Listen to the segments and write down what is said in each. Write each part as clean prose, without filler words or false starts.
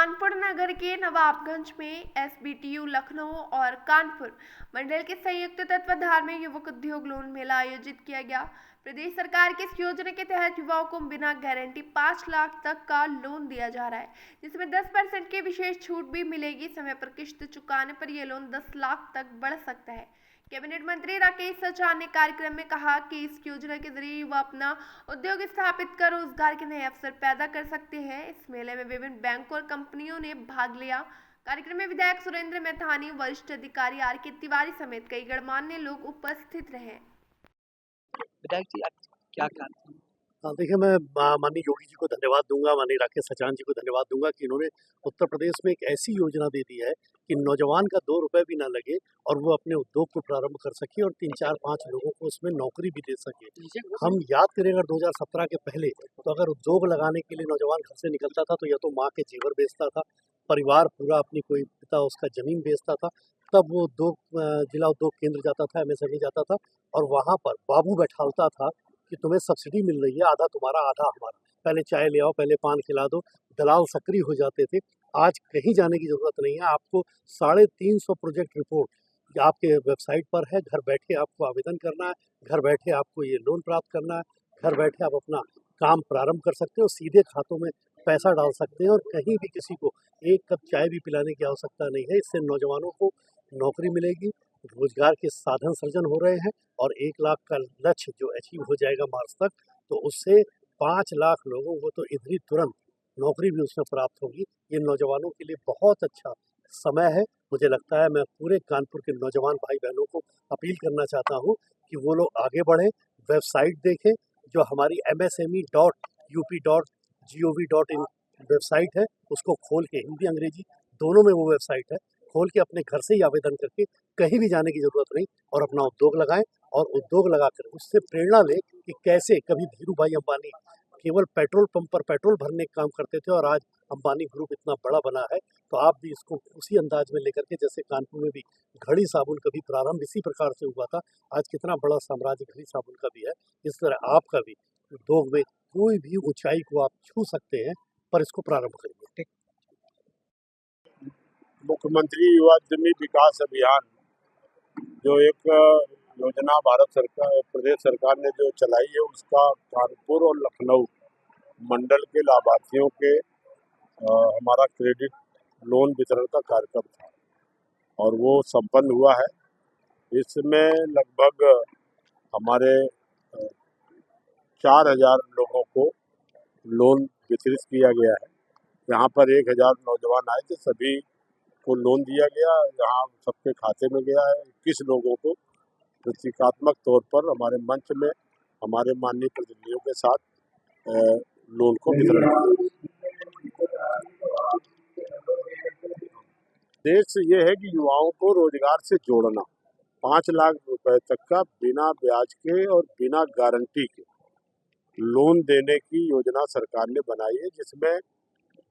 कानपुर नगर के नवाबगंज में एसबीटीयू लखनऊ और कानपुर मंडल के संयुक्त तत्वाधान में युवक उद्योग लोन मेला आयोजित किया गया। प्रदेश सरकार की इस योजना के तहत युवाओं को बिना गारंटी 5 लाख तक का लोन दिया जा रहा है, जिसमें 10% की विशेष छूट भी मिलेगी। समय पर किश्त चुकाने पर यह लोन 10 लाख तक बढ़ सकता है। कैबिनेट मंत्री राकेश सचान ने कार्यक्रम में कहा कि इस योजना के जरिए युवा अपना उद्योग स्थापित कर रोजगार के नए अवसर पैदा कर सकते हैं। इस मेले में विभिन्न बैंकों और कंपनियों ने भाग लिया। कार्यक्रम में विधायक सुरेंद्र मैथानी, वरिष्ठ अधिकारी आर के तिवारी समेत कई गणमान्य लोग उपस्थित रहे। विधायक जी, आप क्या कहते हैं? देखिए, मैं माननीय योगी जी को धन्यवाद दूंगा, माननीय राकेश सचान जी को धन्यवाद दूंगा कि इन्होंने उत्तर प्रदेश में एक ऐसी योजना दे दी है कि नौजवान का 2 रुपए भी ना लगे और वो अपने उद्योग को प्रारंभ कर सके और 3-4-5 लोगों को उसमें नौकरी भी दे सके। हम याद करें अगर 2017 के पहले, तो अगर उद्योग लगाने के लिए नौजवान घर से निकलता था तो या तो माँ के जेवर बेचता था, परिवार पूरा अपनी कोई पिता उसका जमीन बेचता था, तब वो जिला उद्योग केंद्र जाता था, MSME जाता था और वहाँ पर बाबू बैठालता था कि तुम्हें सब्सिडी मिल रही है, आधा तुम्हारा आधा हमारा, पहले चाय ले आओ, पहले पान खिला दो। दलाल सक्रिय हो जाते थे। आज कहीं जाने की ज़रूरत नहीं है, आपको 350 प्रोजेक्ट रिपोर्ट आपके वेबसाइट पर है। घर बैठे आपको आवेदन करना है, घर बैठे आपको ये लोन प्राप्त करना है, घर बैठे आप अपना काम प्रारंभ कर सकते हो, सीधे खातों में पैसा डाल सकते हैं और कहीं भी किसी को एक कप चाय भी पिलाने की आवश्यकता नहीं है। इससे नौजवानों को नौकरी मिलेगी, रोजगार के साधन सृजन हो रहे हैं और 1 लाख का लक्ष्य जो अचीव हो जाएगा मार्च तक, तो उससे 5 लाख लोगों को तो इधर ही तुरंत नौकरी भी उसमें प्राप्त होगी। ये नौजवानों के लिए बहुत अच्छा समय है। मुझे लगता है मैं पूरे कानपुर के नौजवान भाई बहनों को अपील करना चाहता हूँ कि वो लोग आगे बढ़ें, वेबसाइट देखें जो हमारी msme.up.gov.in वेबसाइट है, उसको खोल के हिंदी अंग्रेजी दोनों में वो वेबसाइट है, खोल के अपने घर से ही आवेदन करके कहीं भी जाने की ज़रूरत नहीं और अपना उद्योग लगाएं और उद्योग लगाकर उससे प्रेरणा लें कि कैसे कभी धीरू भाई अंबानी केवल पेट्रोल पंप पर पेट्रोल भरने का काम करते थे और आज अंबानी ग्रुप इतना बड़ा बना है। तो आप भी इसको उसी अंदाज में लेकर के, जैसे कानपुर में भी घड़ी साबुन का भी प्रारंभ इसी प्रकार से हुआ था, आज कितना बड़ा साम्राज्य घड़ी साबुन का भी है, इस तरह आपका भी उद्योग में कोई भी ऊंचाई को आप छू सकते हैं, पर इसको प्रारंभ करिए। मुख्यमंत्री युवा उद्यमी विकास अभियान जो एक योजना भारत सरकार प्रदेश सरकार ने जो चलाई है, उसका कानपुर और लखनऊ मंडल के लाभार्थियों के हमारा क्रेडिट लोन वितरण का कार्यक्रम था और वो संपन्न हुआ है। इसमें लगभग हमारे 4000 लोगों को लोन वितरित किया गया है। यहाँ पर 1000 नौजवान आए थे, सभी को लोन दिया गया। यहाँ सबके खाते में गया है। 21 लोगों को प्रतीकात्मक तौर पर हमारे मंच में हमारे माननीय प्रतिनिधियों के साथ लोन को वितरण किया। उद्देश्य ये है कि युवाओं को रोजगार से जोड़ना। 5 लाख रुपए तक का बिना ब्याज के और बिना गारंटी के लोन देने की योजना सरकार ने बनाई है, जिसमें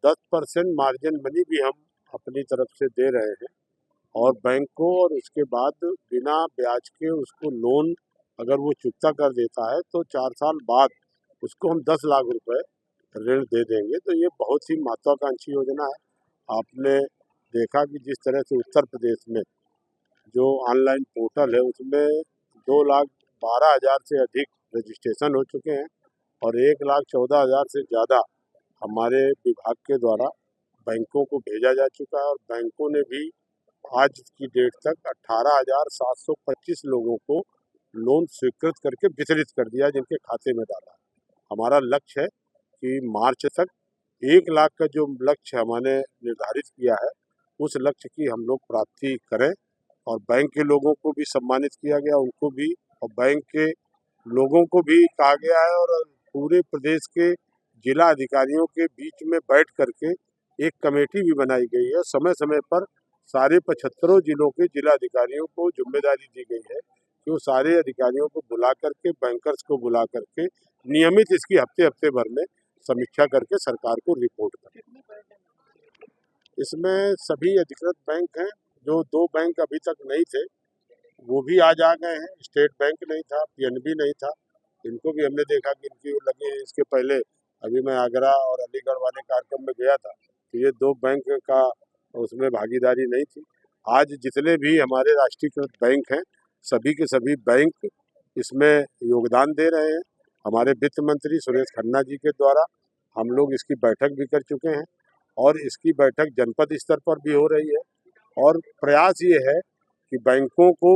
10% मार्जिन मनी भी हम अपनी तरफ से दे रहे हैं और बैंक को, और उसके बाद बिना ब्याज के उसको लोन अगर वो चुकता कर देता है तो 4 साल बाद उसको हम 10 लाख रुपए ऋण दे देंगे। तो ये बहुत ही महत्वाकांक्षी योजना है। आपने देखा कि जिस तरह से उत्तर प्रदेश में जो ऑनलाइन पोर्टल है उसमें 2,12,000 से अधिक रजिस्ट्रेशन हो चुके हैं और 1,14,000 से ज़्यादा हमारे विभाग के द्वारा बैंकों को भेजा जा चुका है और बैंकों ने भी आज की डेट तक 18,725 लोगों को लोन स्वीकृत करके वितरित कर दिया, जिनके खाते में डाला। हमारा लक्ष्य है कि मार्च तक 1 लाख का जो लक्ष्य हमने निर्धारित किया है, उस लक्ष्य की हम लोग प्राप्ति करें और बैंक के लोगों को भी सम्मानित किया गया, उनको भी, और बैंक के लोगों को भी कहा गया है और पूरे प्रदेश के जिला अधिकारियों के बीच में बैठ करके एक कमेटी भी बनाई गई है। समय समय पर सारे 75 जिलों के जिला अधिकारियों को जिम्मेदारी दी गई है कि वो सारे अधिकारियों को बुला करके, बैंकर्स को बुला करके नियमित इसकी हफ्ते भर में समीक्षा करके सरकार को रिपोर्ट करें। इसमें सभी अधिकृत बैंक हैं। जो 2 बैंक अभी तक नहीं थे वो भी आज आ गए हैं। स्टेट बैंक नहीं था, PNB नहीं था, इनको भी हमने देखा कि इनकी लगे। इसके पहले अभी मैं आगरा और अलीगढ़ वाले कार्यक्रम में गया था तो ये 2 बैंक का उसमें भागीदारी नहीं थी। आज जितने भी हमारे राष्ट्रीयकृत बैंक हैं, सभी के सभी बैंक इसमें योगदान दे रहे हैं। हमारे वित्त मंत्री सुरेश खन्ना जी के द्वारा हम लोग इसकी बैठक भी कर चुके हैं और इसकी बैठक जनपद स्तर पर भी हो रही है और प्रयास ये है कि बैंकों को